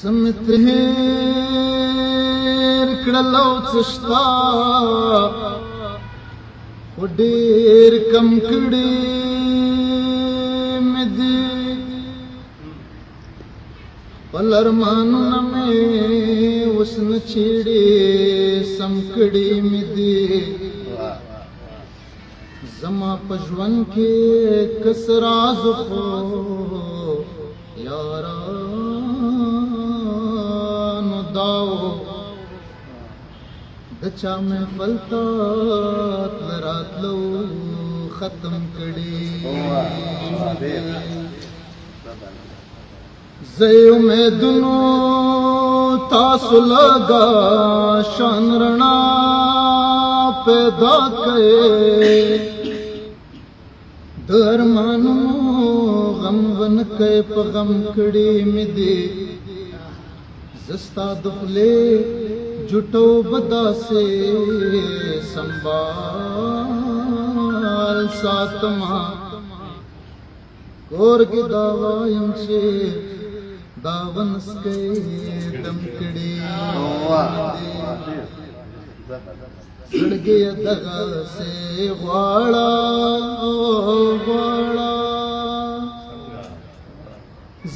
سمت هیر کړلو څشتا خو ډېر کم کړي مې دي خپل ارمانونه مې اوس نه چېړې سم کړي مې دي زما په ژوند کې کس راز خو یارانو داو د چا محفل ته تله راتلو ختم کړي زه امیدونو تاسو لګا شان رڼا پیدا کړئ د ارمانونو غم ون کئ په غم کړي مې دي زه ستا د خولې جټو بداسې سنبھال ساتما کور کې دا وایم چې دا ونسکئ دم کړي زړګي دغه سي غواړه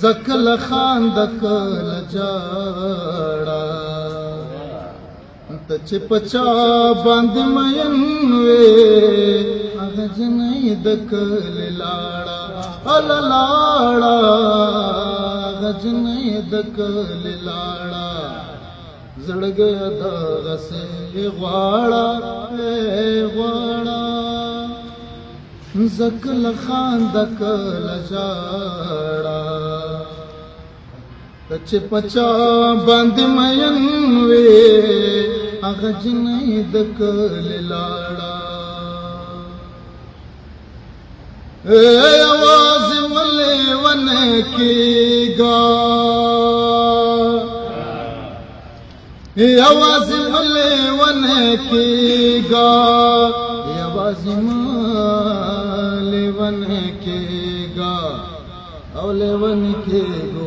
زکل خان دکل جاړه ته چې پچا باندې مین وې هغه جنې دکل لاړه ال لاړه هغه جنې دکل لاړه زړګي دغه سي غواړه زکل خان دکل جاړه ته چې پچا باندې مین وې هغه جنې دکل لاړه आवाज मले वन की गा आवाज मले वन की गा आवाज मले वन की गा औले वन के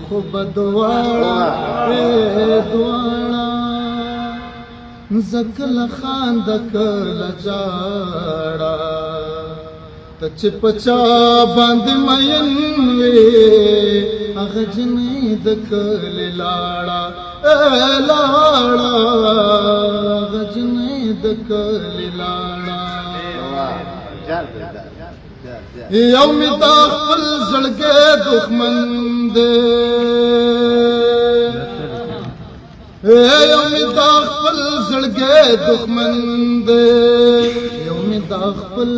खूब दुआड़ा दुआड़ा जकल खान दकल जाड़ा ته چې پچا باندې مین وې هغه جنې دکل لاړه هغه جنې دکل لاړه یو مې دا خپل زړګی دښمن دی یو مې دا خپل زړګی دښمن دی یو مې دا خپل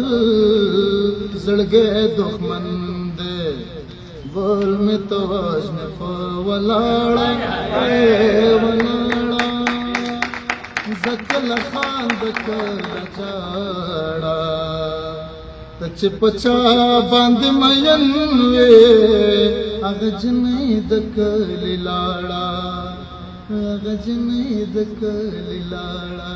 زړګی دښمن دی بل مې تو وژنې په ولاړه زکل خان دکل جاړه ته چې پچا باندې مین وې هغه جنې دکل لاړه هغه جنې دکل لاړه